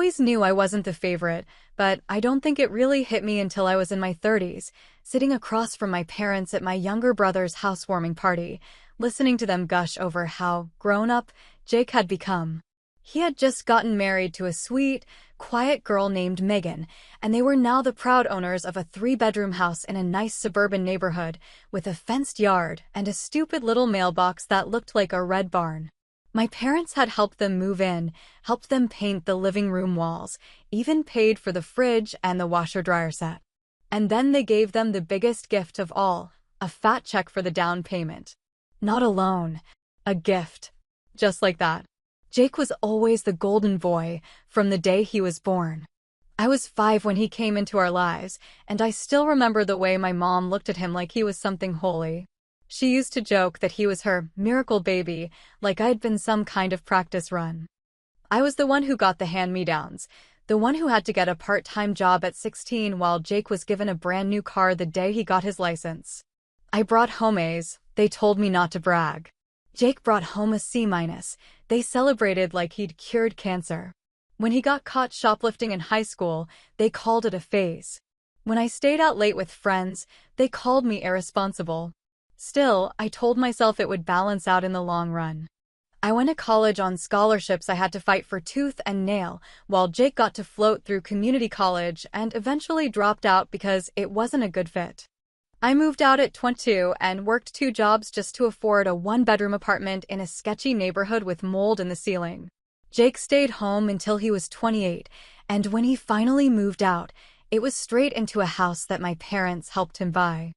always knew I wasn't the favorite, but I don't think it really hit me until I was in my 30s, sitting across from my parents at my younger brother's housewarming party, listening to them gush over how grown-up Jake had become. He had just gotten married to a sweet, quiet girl named Megan, and they were now the proud owners of a 3-bedroom house in a nice suburban neighborhood with a fenced yard and a stupid little mailbox that looked like a red barn. My parents had helped them move in, helped them paint the living room walls, even paid for the fridge and the washer-dryer set. And then they gave them the biggest gift of all, a fat check for the down payment. Not a loan, a gift. Just like that. Jake was always the golden boy from the day he was born. I was 5 when he came into our lives, and I still remember the way my mom looked at him like he was something holy. She used to joke that he was her miracle baby, like I'd been some kind of practice run. I was the one who got the hand-me-downs, the one who had to get a part-time job at 16 while Jake was given a brand new car the day he got his license. I brought home A's, they told me not to brag. Jake brought home a C-. They celebrated like he'd cured cancer. When he got caught shoplifting in high school, they called it a phase. When I stayed out late with friends, they called me irresponsible. Still, I told myself it would balance out in the long run. I went to college on scholarships I had to fight for tooth and nail, while Jake got to float through community college and eventually dropped out because it wasn't a good fit. I moved out at 22 and worked 2 jobs just to afford a 1-bedroom apartment in a sketchy neighborhood with mold in the ceiling. Jake stayed home until he was 28, and when he finally moved out, it was straight into a house that my parents helped him buy.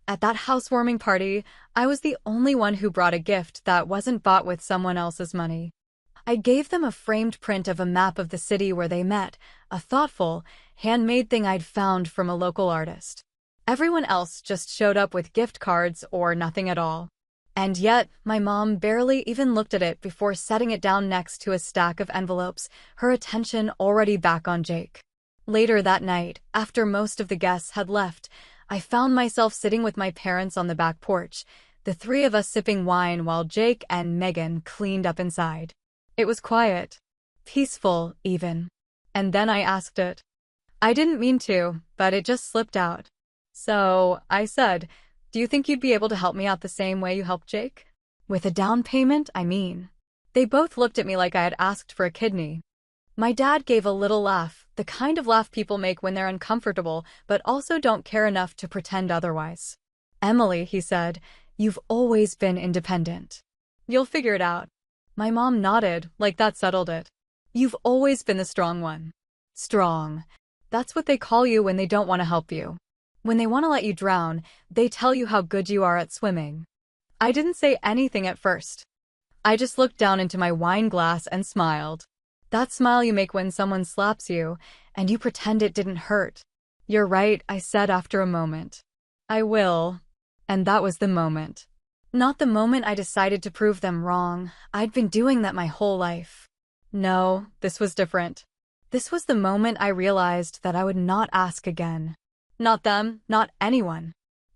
At that housewarming party, I was the only one who brought a gift that wasn't bought with someone else's money. I gave them a framed print of a map of the city where they met, a thoughtful, handmade thing I'd found from a local artist. Everyone else just showed up with gift cards or nothing at all. And yet, my mom barely even looked at it before setting it down next to a stack of envelopes, her attention already back on Jake. Later that night, after most of the guests had left, I found myself sitting with my parents on the back porch, the 3 of us sipping wine while Jake and Megan cleaned up inside. It was quiet. Peaceful, even. And then I asked it. I didn't mean to, but it just slipped out. So, I said, do you think you'd be able to help me out the same way you helped Jake? With a down payment, I mean. They both looked at me like I had asked for a kidney. My dad gave a little laugh, the kind of laugh people make when they're uncomfortable but also don't care enough to pretend otherwise. Emily, he said, you've always been independent. You'll figure it out. My mom nodded, like that settled it. You've always been the strong one. Strong. That's what they call you when they don't want to help you. When they want to let you drown, they tell you how good you are at swimming. I didn't say anything at first. I just looked down into my wine glass and smiled. That smile you make when someone slaps you, and you pretend it didn't hurt. You're right, I said after a moment. I will. And that was the moment. Not the moment I decided to prove them wrong. I'd been doing that my whole life. No, this was different. This was the moment I realized that I would not ask again. Not them, not anyone.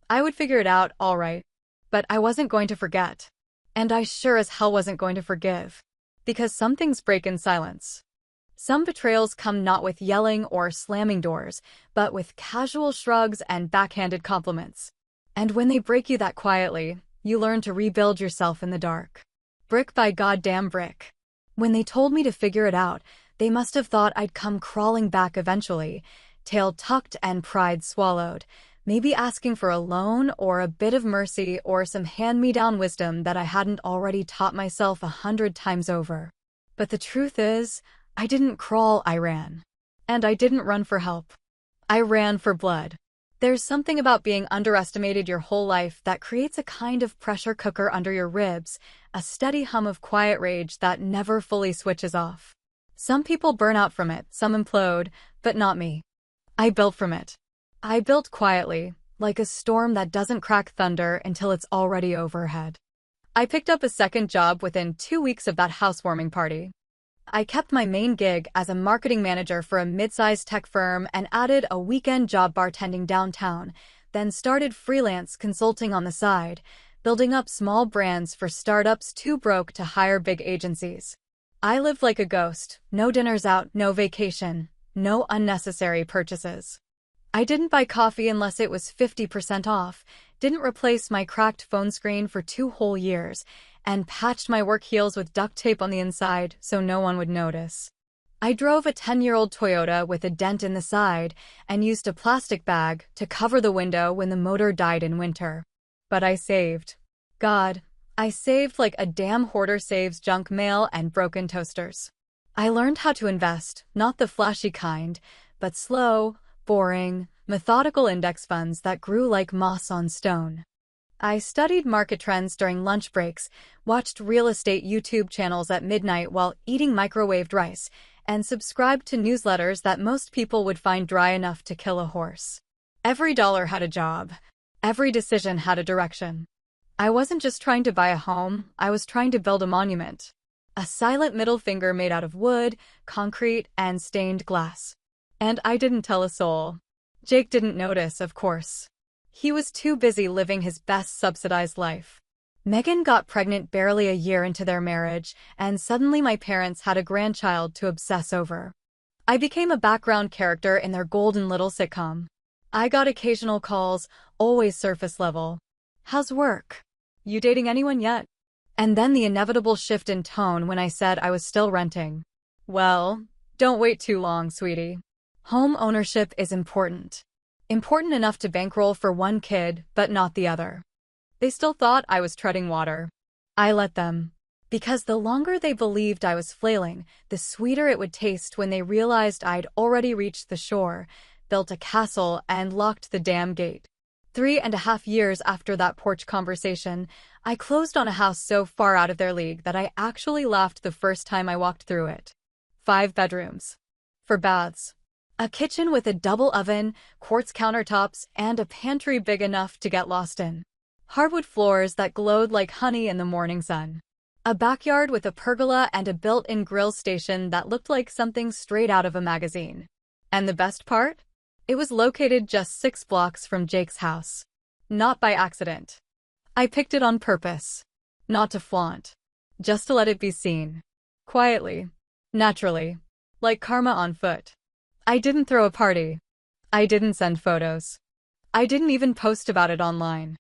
I would figure it out, all right. But I wasn't going to forget. And I sure as hell wasn't going to forgive. Because some things break in silence. Some betrayals come not with yelling or slamming doors, but with casual shrugs and backhanded compliments. And when they break you that quietly, you learn to rebuild yourself in the dark. Brick by goddamn brick. When they told me to figure it out, they must have thought I'd come crawling back eventually, tail tucked and pride swallowed, maybe asking for a loan or a bit of mercy or some hand-me-down wisdom that I hadn't already taught myself 100 times over. But the truth is, I didn't crawl, I ran. And I didn't run for help. I ran for blood. There's something about being underestimated your whole life that creates a kind of pressure cooker under your ribs, a steady hum of quiet rage that never fully switches off. Some people burn out from it, some implode, but not me. I built from it. I built quietly, like a storm that doesn't crack thunder until it's already overhead. I picked up a second job within 2 weeks of that housewarming party. I kept my main gig as a marketing manager for a mid-sized tech firm and added a weekend job bartending downtown, then started freelance consulting on the side, building up small brands for startups too broke to hire big agencies. I lived like a ghost. No dinners out, no vacation, no unnecessary purchases. I didn't buy coffee unless it was 50% off, didn't replace my cracked phone screen for 2 whole years, and patched my work heels with duct tape on the inside so no one would notice. I drove a 10-year-old Toyota with a dent in the side and used a plastic bag to cover the window when the motor died in winter. But I saved. God, I saved like a damn hoarder saves junk mail and broken toasters. I learned how to invest, not the flashy kind, but slow, boring, methodical index funds that grew like moss on stone. I studied market trends during lunch breaks, watched real estate YouTube channels at midnight while eating microwaved rice, and subscribed to newsletters that most people would find dry enough to kill a horse. Every dollar had a job. Every decision had a direction. I wasn't just trying to buy a home, I was trying to build a monument. A silent middle finger made out of wood, concrete, and stained glass. And I didn't tell a soul. Jake didn't notice, of course. He was too busy living his best subsidized life. Megan got pregnant barely a year into their marriage, and suddenly my parents had a grandchild to obsess over. I became a background character in their golden little sitcom. I got occasional calls, always surface level. How's work? You dating anyone yet? And then the inevitable shift in tone when I said I was still renting. Well, don't wait too long, sweetie. Home ownership is important. Important enough to bankroll for one kid, but not the other. They still thought I was treading water. I let them. Because the longer they believed I was flailing, the sweeter it would taste when they realized I'd already reached the shore, built a castle, and locked the damn gate. 3.5 years after that porch conversation, I closed on a house so far out of their league that I actually laughed the first time I walked through it. 5 bedrooms. 4 baths. A kitchen with a double oven, quartz countertops, and a pantry big enough to get lost in. Hardwood floors that glowed like honey in the morning sun. A backyard with a pergola and a built-in grill station that looked like something straight out of a magazine. And the best part? It was located just 6 blocks from Jake's house. Not by accident. I picked it on purpose. Not to flaunt. Just to let it be seen. Quietly. Naturally. Like karma on foot. I didn't throw a party. I didn't send photos. I didn't even post about it online.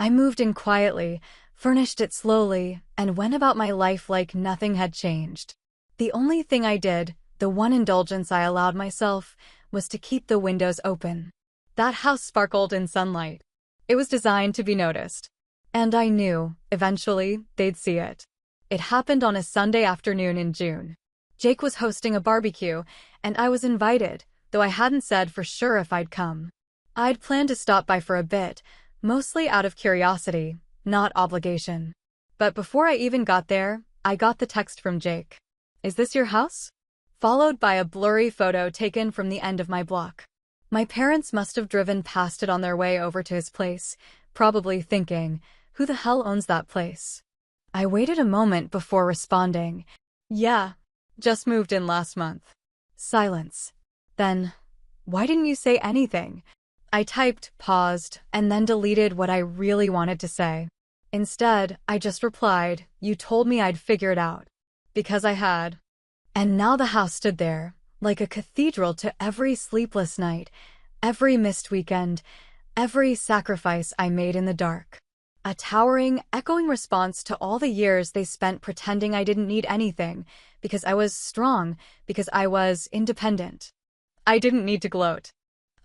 I moved in quietly, furnished it slowly, and went about my life like nothing had changed. The only thing I did, the one indulgence I allowed myself, was to keep the windows open. That house sparkled in sunlight. It was designed to be noticed. And I knew, eventually, they'd see it. It happened on a Sunday afternoon in June. Jake was hosting a barbecue, and I was invited, though I hadn't said for sure if I'd come. I'd planned to stop by for a bit, mostly out of curiosity, not obligation. But before I even got there, I got the text from Jake. "Is this your house?" Followed by a blurry photo taken from the end of my block. My parents must have driven past it on their way over to his place, probably thinking, who the hell owns that place? I waited a moment before responding. Yeah, just moved in last month. Silence. Then, why didn't you say anything? I typed, paused, and then deleted what I really wanted to say. Instead, I just replied, "You told me I'd figure it out." Because I had. And now the house stood there, like a cathedral to every sleepless night, every missed weekend, every sacrifice I made in the dark. A towering, echoing response to all the years they spent pretending I didn't need anything, because I was strong, because I was independent. I didn't need to gloat.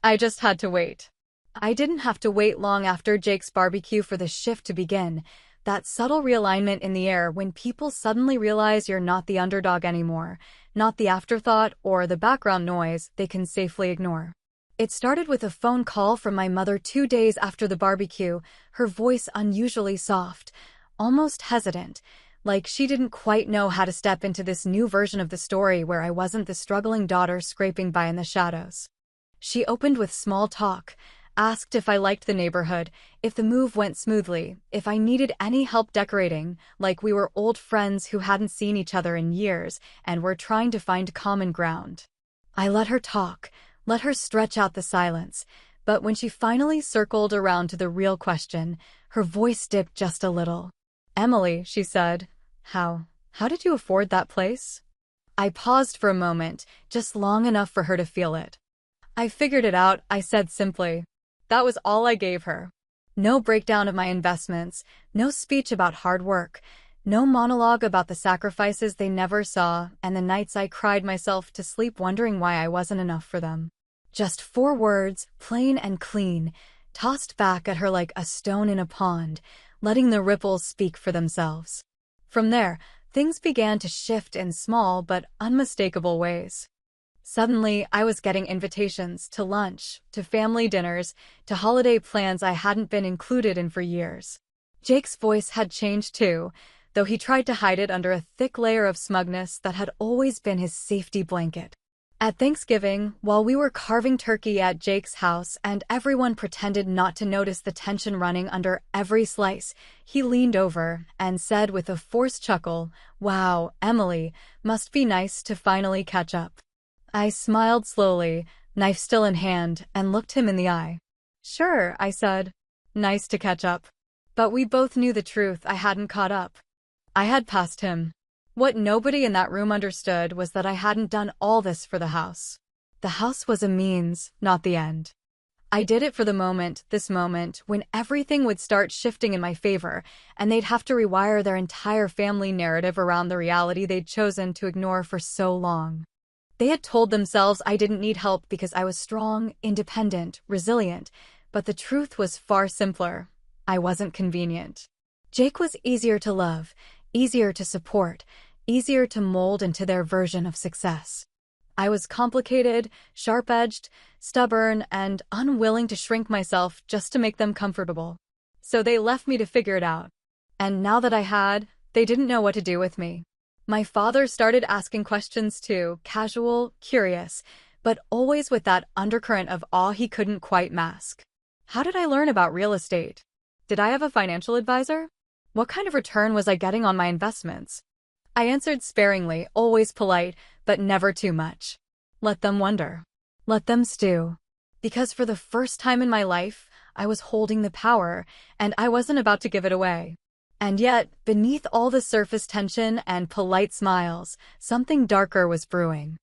I just had to wait. I didn't have to wait long after Jake's barbecue for the shift to begin, that subtle realignment in the air when people suddenly realize you're not the underdog anymore, not the afterthought or the background noise they can safely ignore. It started with a phone call from my mother 2 days after the barbecue, her voice unusually soft, almost hesitant, like she didn't quite know how to step into this new version of the story where I wasn't the struggling daughter scraping by in the shadows. She opened with small talk, asked if I liked the neighborhood, if the move went smoothly, if I needed any help decorating, like we were old friends who hadn't seen each other in years and were trying to find common ground. I let her talk, let her stretch out the silence, but when she finally circled around to the real question, her voice dipped just a little. "Emily," she said, "how How did you afford that place? I paused for a moment, just long enough for her to feel it. I figured it out, I said simply. That was all I gave her. No breakdown of my investments, no speech about hard work, no monologue about the sacrifices they never saw and the nights I cried myself to sleep wondering why I wasn't enough for them. Just 4 words, plain and clean, tossed back at her like a stone in a pond, letting the ripples speak for themselves. From there, things began to shift in small but unmistakable ways. Suddenly, I was getting invitations to lunch, to family dinners, to holiday plans I hadn't been included in for years. Jake's voice had changed too, though he tried to hide it under a thick layer of smugness that had always been his safety blanket. At Thanksgiving, while we were carving turkey at Jake's house and everyone pretended not to notice the tension running under every slice, he leaned over and said with a forced chuckle, "Wow, Emily, must be nice to finally catch up." I smiled slowly, knife still in hand, and looked him in the eye. "Sure," I said. "Nice to catch up." But we both knew the truth. I hadn't caught up. I had passed him. What nobody in that room understood was that I hadn't done all this for the house. The house was a means, not the end. I did it for the moment, this moment, when everything would start shifting in my favor, and they'd have to rewire their entire family narrative around the reality they'd chosen to ignore for so long. They had told themselves I didn't need help because I was strong, independent, resilient, but the truth was far simpler. I wasn't convenient. Jake was easier to love, easier to support, easier to mold into their version of success. I was complicated, sharp-edged, stubborn, and unwilling to shrink myself just to make them comfortable. So they left me to figure it out. And now that I had, they didn't know what to do with me. My father started asking questions too, casual, curious, but always with that undercurrent of awe he couldn't quite mask. How did I learn about real estate? Did I have a financial advisor? What kind of return was I getting on my investments? I answered sparingly, always polite, but never too much. Let them wonder. Let them stew. Because for the first time in my life, I was holding the power, and I wasn't about to give it away. And yet, beneath all the surface tension and polite smiles, something darker was brewing.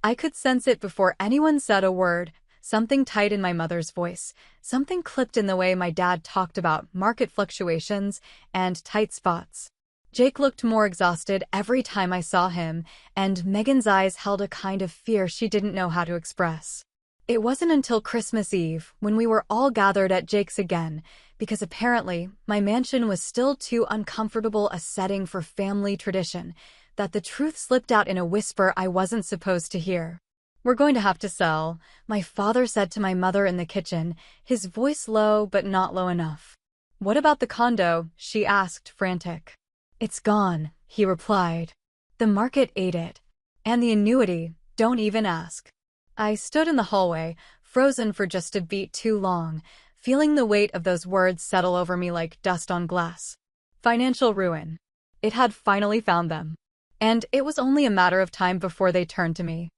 I could sense it before anyone said a word, something tight in my mother's voice, something clipped in the way my dad talked about market fluctuations and tight spots. Jake looked more exhausted every time I saw him, and Megan's eyes held a kind of fear she didn't know how to express. It wasn't until Christmas Eve, when we were all gathered at Jake's again, because apparently my mansion was still too uncomfortable a setting for family tradition, that the truth slipped out in a whisper I wasn't supposed to hear. "We're going to have to sell," my father said to my mother in the kitchen, his voice low but not low enough. "What about the condo?" she asked, frantic. "It's gone," he replied. "The market ate it. And the annuity, don't even ask." I stood in the hallway, frozen for just a beat too long, feeling the weight of those words settle over me like dust on glass. Financial ruin. It had finally found them. And it was only a matter of time before they turned to me.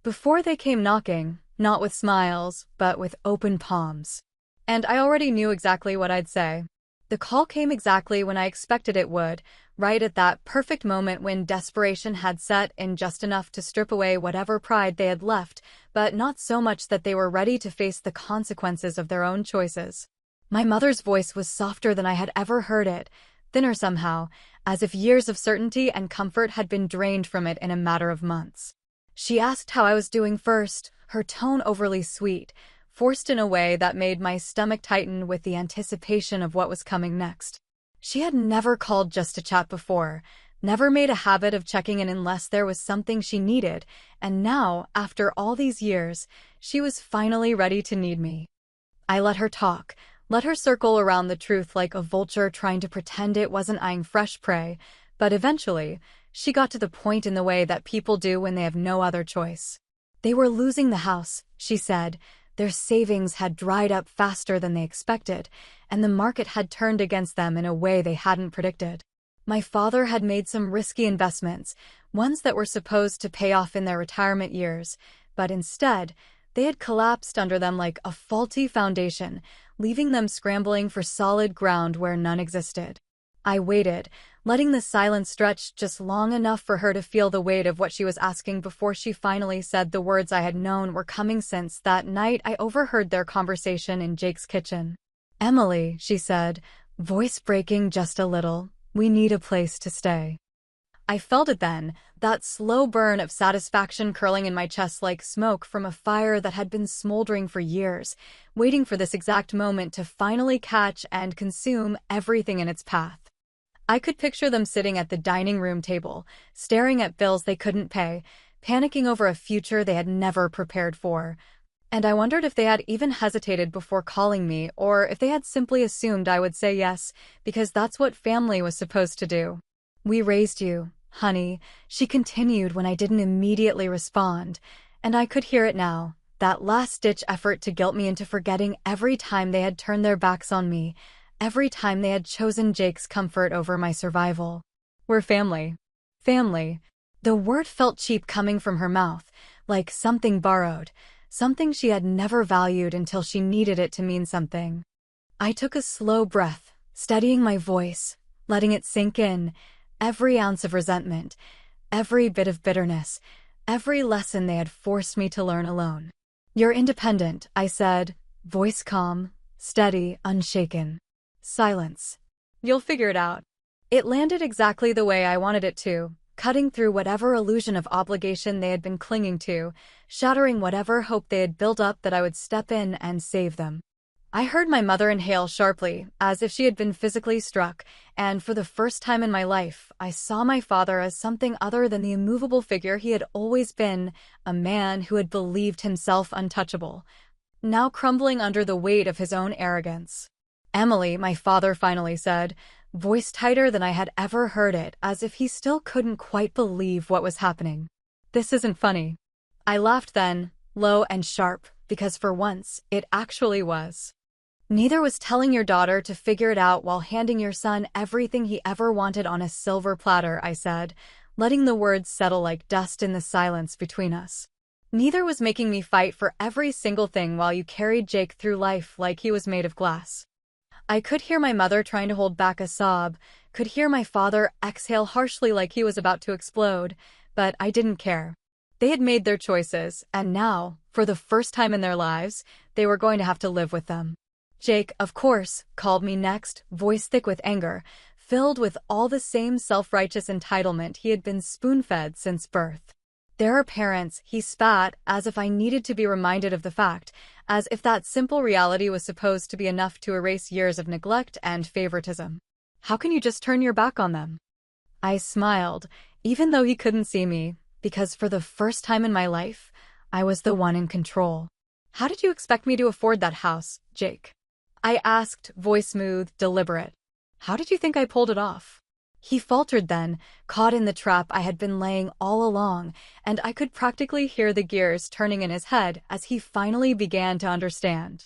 Before they came knocking, not with smiles, but with open palms. And I already knew exactly what I'd say. The call came exactly when I expected it would, right at that perfect moment when desperation had set in just enough to strip away whatever pride they had left, but not so much that they were ready to face the consequences of their own choices. My mother's voice was softer than I had ever heard it, thinner somehow, as if years of certainty and comfort had been drained from it in a matter of months. She asked how I was doing first, her tone overly sweet, forced in a way that made my stomach tighten with the anticipation of what was coming next. She had never called just to chat before, never made a habit of checking in unless there was something she needed, and now, after all these years, she was finally ready to need me. I let her talk, let her circle around the truth like a vulture trying to pretend it wasn't eyeing fresh prey, but eventually, she got to the point in the way that people do when they have no other choice. They were losing the house, she said. Their savings had dried up faster than they expected, and the market had turned against them in a way they hadn't predicted. My father had made some risky investments, ones that were supposed to pay off in their retirement years, but instead, they had collapsed under them like a faulty foundation, leaving them scrambling for solid ground where none existed. I waited, letting the silence stretch just long enough for her to feel the weight of what she was asking before she finally said the words I had known were coming since that night I overheard their conversation in Jake's kitchen. "Emily," she said, voice breaking just a little, "we need a place to stay." I felt it then, that slow burn of satisfaction curling in my chest like smoke from a fire that had been smoldering for years, waiting for this exact moment to finally catch and consume everything in its path. I could picture them sitting at the dining room table, staring at bills they couldn't pay, panicking over a future they had never prepared for. And I wondered if they had even hesitated before calling me, or if they had simply assumed I would say yes, because that's what family was supposed to do. "We raised you, honey," she continued when I didn't immediately respond, and I could hear it now, that last-ditch effort to guilt me into forgetting every time they had turned their backs on me, every time they had chosen Jake's comfort over my survival. "We're family." Family. The word felt cheap coming from her mouth, like something borrowed, something she had never valued until she needed it to mean something. I took a slow breath, steadying my voice, letting it sink in, every ounce of resentment, every bit of bitterness, every lesson they had forced me to learn alone. "You're independent," I said, voice calm, steady, unshaken. Silence. "You'll figure it out." It landed exactly the way I wanted it to, cutting through whatever illusion of obligation they had been clinging to, shattering whatever hope they had built up that I would step in and save them. I heard my mother inhale sharply, as if she had been physically struck, and for the first time in my life, I saw my father as something other than the immovable figure he had always been, a man who had believed himself untouchable, now crumbling under the weight of his own arrogance. "Emily," my father finally said, voice tighter than I had ever heard it, as if he still couldn't quite believe what was happening. "This isn't funny." I laughed then, low and sharp, because for once, it actually was. "Neither was telling your daughter to figure it out while handing your son everything he ever wanted on a silver platter," I said, letting the words settle like dust in the silence between us. "Neither was making me fight for every single thing while you carried Jake through life like he was made of glass." I could hear my mother trying to hold back a sob, could hear my father exhale harshly like he was about to explode, but I didn't care. They had made their choices, and now, for the first time in their lives, they were going to have to live with them. Jake, of course, called me next, voice thick with anger, filled with all the same self-righteous entitlement he had been spoon-fed since birth. "There are parents," he spat, as if I needed to be reminded of the fact, as if that simple reality was supposed to be enough to erase years of neglect and favoritism. "How can you just turn your back on them?" I smiled, even though he couldn't see me, because for the first time in my life, I was the one in control. "How did you expect me to afford that house, Jake?" I asked, voice smooth, deliberate. "How did you think I pulled it off?" He faltered then, caught in the trap I had been laying all along, and I could practically hear the gears turning in his head as he finally began to understand.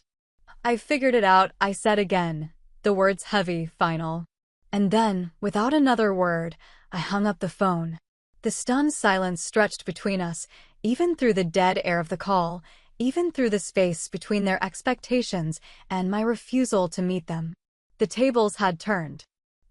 "I figured it out," I said again, the words heavy, final. And then, without another word, I hung up the phone. The stunned silence stretched between us, even through the dead air of the call, even through the space between their expectations and my refusal to meet them. The tables had turned.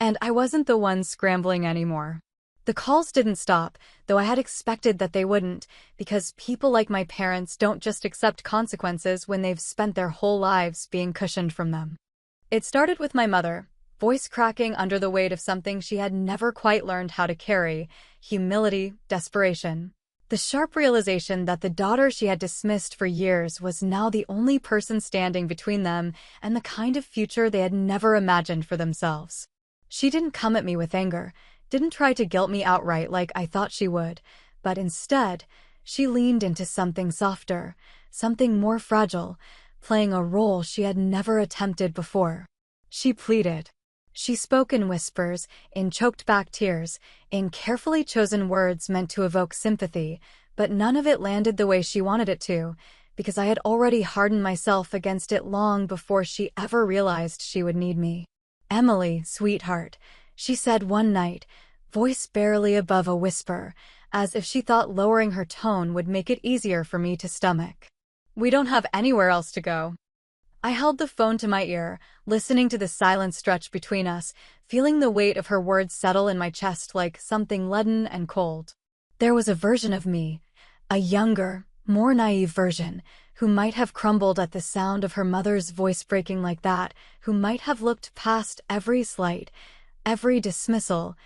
And I wasn't the one scrambling anymore. The calls didn't stop, though I had expected that they wouldn't, because people like my parents don't just accept consequences when they've spent their whole lives being cushioned from them. It started with my mother, voice cracking under the weight of something she had never quite learned how to carry: humility, desperation. The sharp realization that the daughter she had dismissed for years was now the only person standing between them and the kind of future they had never imagined for themselves. She didn't come at me with anger, didn't try to guilt me outright like I thought she would, but instead, she leaned into something softer, something more fragile, playing a role she had never attempted before. She pleaded. She spoke in whispers, in choked-back tears, in carefully chosen words meant to evoke sympathy, but none of it landed the way she wanted it to, because I had already hardened myself against it long before she ever realized she would need me. "Emily, sweetheart," she said one night, voice barely above a whisper, as if she thought lowering her tone would make it easier for me to stomach. "We don't have anywhere else to go." I held the phone to my ear, listening to the silence stretch between us, feeling the weight of her words settle in my chest like something leaden and cold. There was a version of me, a younger, more naive version, who might have crumbled at the sound of her mother's voice breaking like that, who might have looked past every slight, every dismissal,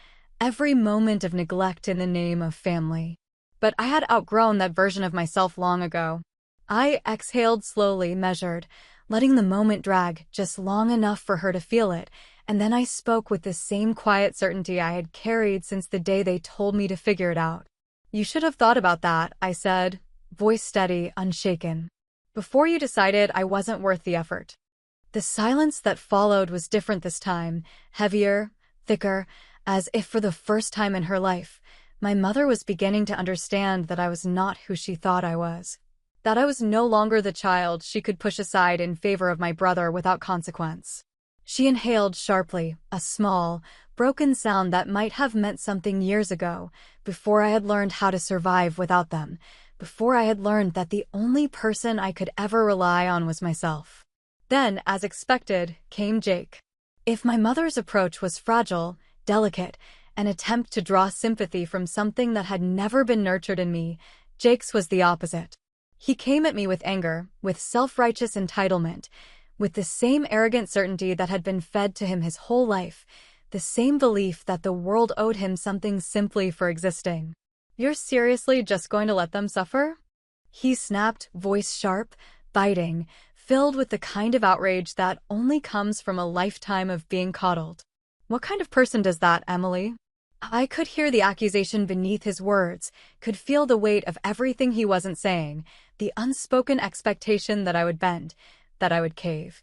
every moment of neglect in the name of family. But I had outgrown that version of myself long ago. I exhaled slowly, measured, letting the moment drag just long enough for her to feel it, and then I spoke with the same quiet certainty I had carried since the day they told me to figure it out. "You should have thought about that," I said, voice steady, unshaken, "before you decided I wasn't worth the effort." The silence that followed was different this time, heavier, thicker, as if for the first time in her life, my mother was beginning to understand that I was not who she thought I was. That I was no longer the child she could push aside in favor of my brother without consequence. She inhaled sharply, a small, broken sound that might have meant something years ago, before I had learned how to survive without them, before I had learned that the only person I could ever rely on was myself. Then, as expected, came Jake. If my mother's approach was fragile, delicate, an attempt to draw sympathy from something that had never been nurtured in me, Jake's was the opposite. He came at me with anger, with self-righteous entitlement, with the same arrogant certainty that had been fed to him his whole life, the same belief that the world owed him something simply for existing. "You're seriously just going to let them suffer?" He snapped, voice sharp, biting, filled with the kind of outrage that only comes from a lifetime of being coddled. "What kind of person does that, Emily?" I could hear the accusation beneath his words, could feel the weight of everything he wasn't saying, the unspoken expectation that I would bend, that I would cave,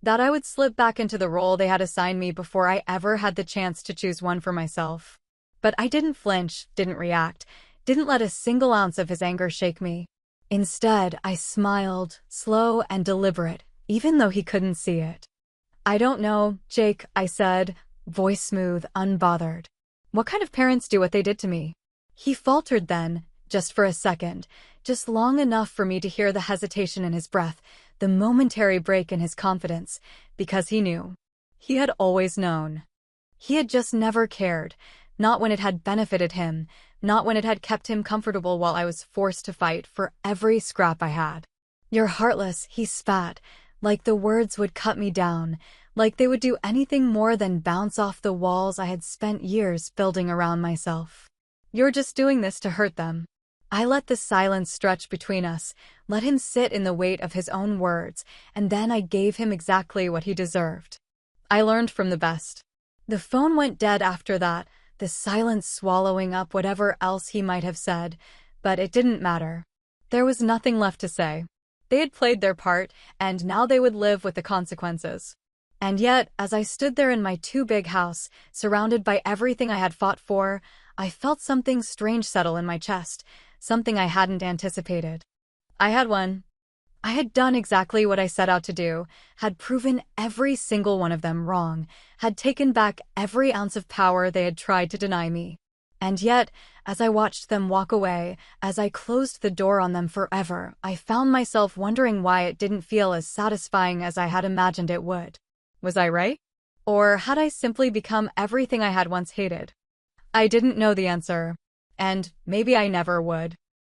that I would slip back into the role they had assigned me before I ever had the chance to choose one for myself. But I didn't flinch, didn't react, didn't let a single ounce of his anger shake me. Instead, I smiled, slow and deliberate, even though he couldn't see it. "I don't know, Jake," I said, voice smooth, unbothered. "What kind of parents do what they did to me?" He faltered then, just for a second, just long enough for me to hear the hesitation in his breath, the momentary break in his confidence, because he knew. He had always known. He had just never cared, not when it had benefited him, not when it had kept him comfortable while I was forced to fight for every scrap I had. "You're heartless," he spat, like the words would cut me down, like they would do anything more than bounce off the walls I had spent years building around myself. "You're just doing this to hurt them." I let the silence stretch between us, let him sit in the weight of his own words, and then I gave him exactly what he deserved. I learned from the best. The phone went dead after that, the silence swallowing up whatever else he might have said, but it didn't matter. There was nothing left to say. They had played their part, and now they would live with the consequences. And yet, as I stood there in my too big house, surrounded by everything I had fought for, I felt something strange settle in my chest, something I hadn't anticipated. I had won. I had done exactly what I set out to do, had proven every single one of them wrong, had taken back every ounce of power they had tried to deny me. And yet, as I watched them walk away, as I closed the door on them forever, I found myself wondering why it didn't feel as satisfying as I had imagined it would. Was I right? Or had I simply become everything I had once hated? I didn't know the answer. And maybe I never would.